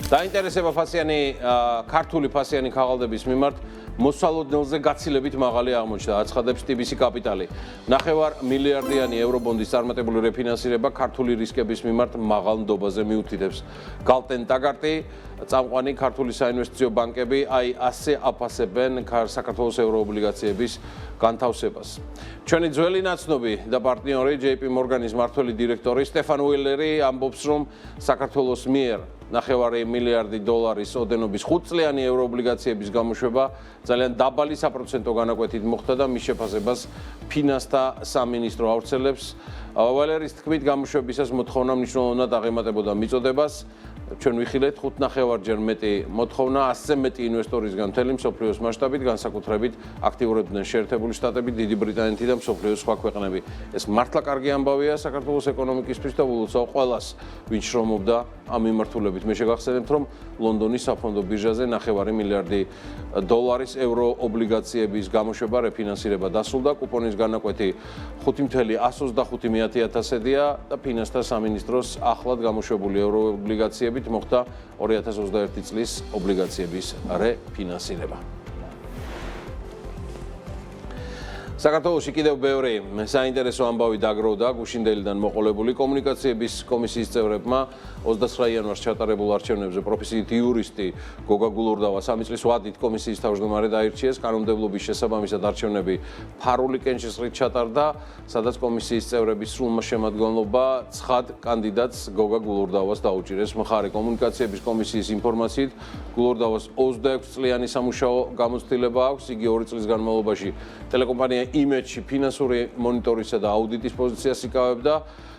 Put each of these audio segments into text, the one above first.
დაინტერესება ფასიანი ქართული ფასიანი ქაღალდების მიმართ მოსალოდნელზე გაცილებით მაღალი აღმოჩნდა, აცხადებს TBC კაპიტალი. 9 მილიარდიანი ევრობონდის წარმატებული რეფინანსირება ქართული რისკების მიმართ მაღალ ნდობაზე მიუთითებს. გალტენ ტაგარტი, წამყვანი ქართული საინვესტიციო ბანკები ასე აფასებენ საქართველოს ევროობლიგაციების განთავსებას. ჩვენი ძველი ნაცნობი და პარტნიორი JP Morgan-ის მმართველი დირექტორი სტეფან უილერი ამბობს, რომ საქართველოს მიერ 9 მილიარდი დოლარის ოდენობის 5 წლიანი ევროობლიგაციების გამოშვება ძალიან დაბალი საპროცენტო განაკვეთით მოხდა და მის შეფასებას ფინანსთა სამინისტრო ავრცელებს. უილერის თქმით, გამოშვებისას მოთხოვნა მნიშვნელოვნად აღემატებოდა მიწოდებას. ჩვენ ვიხილეთ 5.5-ჯერ მეტი მოთხოვნა 100-ზე მეტი ინვესტორისგან მთელი მსოფლიოს მასშტაბით, განსაკუთრებით აქტიურებდნენ შეერთებული შტატები, დიდი ბრიტანეთი და მსოფლიოს სხვა ქვეყნები. ეს მართლა კარგი ამბავია საქართველოს ეკონომიკისთვის და ულოცავ ყველას, ვინც შრომობდა ამ მიმართულებით. მე შეგახსენებთ, რომ ლონდონის საფონდო ბირჟაზე 9 მილიარდი დოლარის ევროობლიგაციების გამოშვება რეფინანსირება დასრულდა. კუპონის განაკვეთი 5.125.000-დია და ფინანსთა სამინისტროს ახლად გამოშვებული ევროობლიგაციები მოხდა 2021 წლის ობლიგაციების რეფინანსირება. საქართველოში კიდევ ბევრი საინტერესო ამბავი დაგროვდა გუშინდელიდან მოყოლებული კომუნიკაციების კომისიის წევრებმა 29 იანვარს ჩატარებულ არჩევნებზე პროფესიით იურისტი გოგა გულურდავა 3 წლის ვადით კომისიის თავმჯდომარედ აირჩიეს. კანონმდებლობის შესაბამისად არჩევნები ფარული კენჭისყრით ჩატარდა, სადაც კომისიის წევრების სრულმა შემადგენლობა ცხად კანდიდატს გოგა გულურდავას დაუჭირეს. მხარი კომუნიკაციების კომისიის ინფორმაციით გულურდავას 26 წლიანი სამუშაო გამოცდილება აქვს. იგი 2 წლის განმავლობაში ტელეკომპანია იმედში ფინანსური მონიტორინგისა და აუდიტის პოზიციას იკავებდა.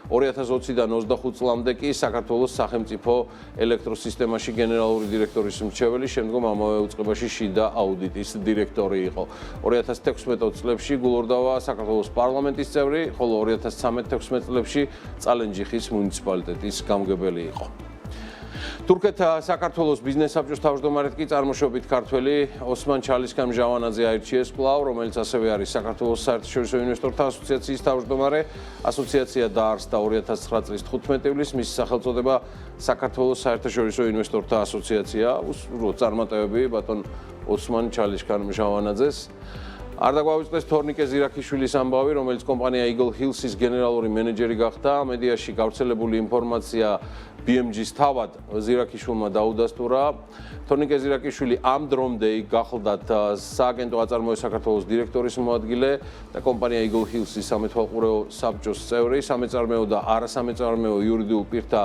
2020-დან 25 წლამდე კი საქართველოს სახელმწიფო ელექტროსისტემაში გენერალური დირექტორის მრჩეველი, შემდგომ ამავე უწყებაში შიდა აუდიტის დირექტორი იყო. 2016 წლებში გულურდავა საქართველოს პარლამენტის წევრი, ხოლო 2013-16 წლებში წალენჯიხის მუნიციპალიტეტის გამგებელი იყო. თურქეთ-საქართველოს ბიზნეს საბჭოს თავმჯდომარედ კი წარმოშობით ქართველი ოსმან ჩალისკან ჟავანაძე აირჩიეს კვლავ, რომელიც ასევე არის საქართველოს საერთაშორისო ინვესტორთა ასოციაციის თავმჯდომარე. ასოციაცია დაარსდა 2009 წლის 15 ივლისს, მისი სახელწოდება საქართველოს საერთაშორისო ინვესტორთა ასოციაცია. უსურვო წარმატებები ბატონ ოსმან ჩალისკან ჟავანაძეს. არ დაგვავიწყდეს თორნიკე ზირაქიშვილის ამბავი, რომელიც კომპანია Eagle Hills-ის გენერალური მენეჯერი გახდა. მედიაში გავრცელებული ინფორმაცია BMG-ს თავად ზირაქიშვილმა დაუდასტურა. თორნიკე ზირაქიშვილი ამ დრომდე გახლდათ სააგენტო აწარმოების საქართველოს დირექტორის მოადგილე და კომპანია Eagle Hills-ის სამეთვალყურეო საბჭოს წევრი. სამეწარმეო და არასამეწარმეო იურიდიულ პირთა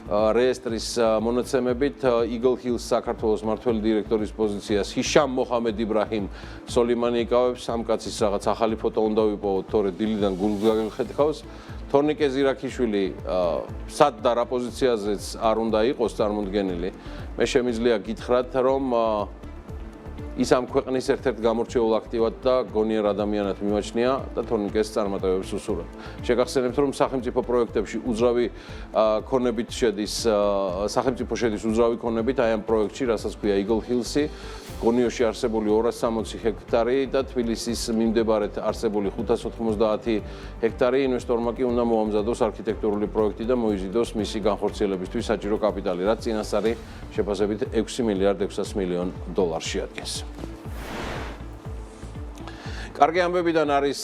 რეესტრის მონაცემებით Eagle Hills საქართველოს მმართველი დირექტორის პოზიციას ჰიშამ მოხამედ იბრაჰიმ სოლიმანი იკავებს. ამ კაცის რაღაც ახალი ფოტო უნდა ვიპოვოთ, თორე დილიდან გულს გაგეხეთქავს. თორნიკე ზირაქიშვილი სად და რა პოზიციაზეც არ უნდა იყოს წარმოდგენილი. მე შემიძლია გითხრათ, რომ ის ამ ქვეყნის ერთ-ერთ გამორჩეულ აქტივად და გონიერ ადამიანად მიმაჩნია და თორნიკეს წარმატებებს უსურვებ. შეგახსენებთ, რომ სახელმწიფო პროექტებში უძრავი ქონებით შედის, სახელმწიფო შედის უძრავი ქონებით აი ამ პროექტში, რასაც ქვია Eagle Hills-ი, გონიოში არსებული 260 ჰექტარი და თბილისის მიმდებარედ არსებული 590 ჰექტარი. ინვესტორმა კი უნდა მოამზადოს არქიტექტურული პროექტი და მოიზიდოს მისი განხორციელებისთვის საჭირო კაპიტალი, რაც წინასწარი შეფასებით 6 მილიარდ 600 მილიონ დოლარს შეადგენს. კარგი ამბებიდან არის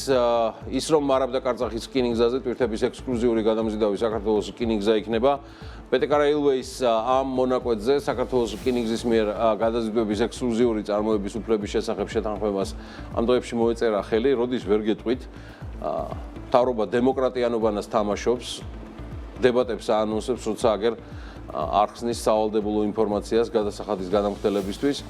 ის, რომ მარაბდა კარწახის რკინიგზაზე ტვირთების ექსკლუზიური გადამზიდავი საქართველოს რკინიგზა იქნება. PTK Railways ამ მონაკვეთზე საქართველოს რკინიგზის მიერ გადაზიდვების ექსკლუზიური წარმოების უფლების შესახებ შეთანხმებას ამ დღეებში მოეწერა ხელი, როდის ვერ გეტყვით. მთავრობა დემოკრატიანობანას თამაშობს, დებატებს აანონსებს, როცა აგერ არ ხსნის სავალდებულო ინფორმაციას გადასახადის გადამხდელებისთვის.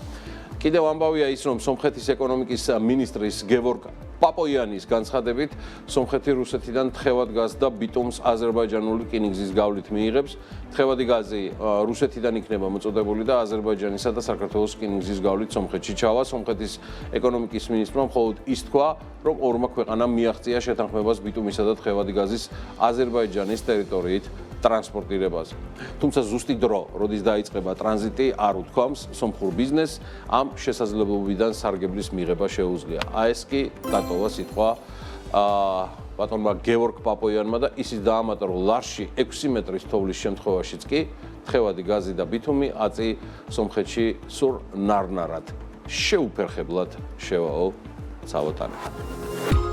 კიდევ ამბავია ის, რომ სომხეთის ეკონომიკის მინისტრის გევორგ პაპოიანის განცხადებით, სომხეთი რუსეთიდან თხევად გაზს და ბიტუმს აზერბაიჯანული რკინიგზის გავლით მიიღებს. თხევადი გაზი რუსეთიდან იქნება მოწოდებული და აზერბაიჯანისა და საქართველოს რკინიგზის გავლით სომხეთში ჩავა. სომხეთის ეკონომიკის მინისტრმა მხოლოდ ის თქვა, რომ ორმა ქვეყანამ მიაღწია შეთანხმებას ბიტუმისა და თხევადი გაზის აზერბაიჯანის ტერიტორიით ტრანსპორტირებაზე. თუმცა ზუსტი დრო, როდის დაიწყება ტრანზიტი, არ უთქვამს სომხურ ბიზნესს ამ შესაძლებლობიდან სარგებლის მიღება შეუძლია. ეს კი დატოვა სიტყვა ბატონმა გევორგ პაპოიანმა და ისიც დაამატა, რომ ლარში 6 მეტრის თოვლის შემთხვევაშიც კი თხევადი გაზი და ბითუმი აწი სომხეთში სულ ნარნარად შეუფერხებლად შევაო. Salutare!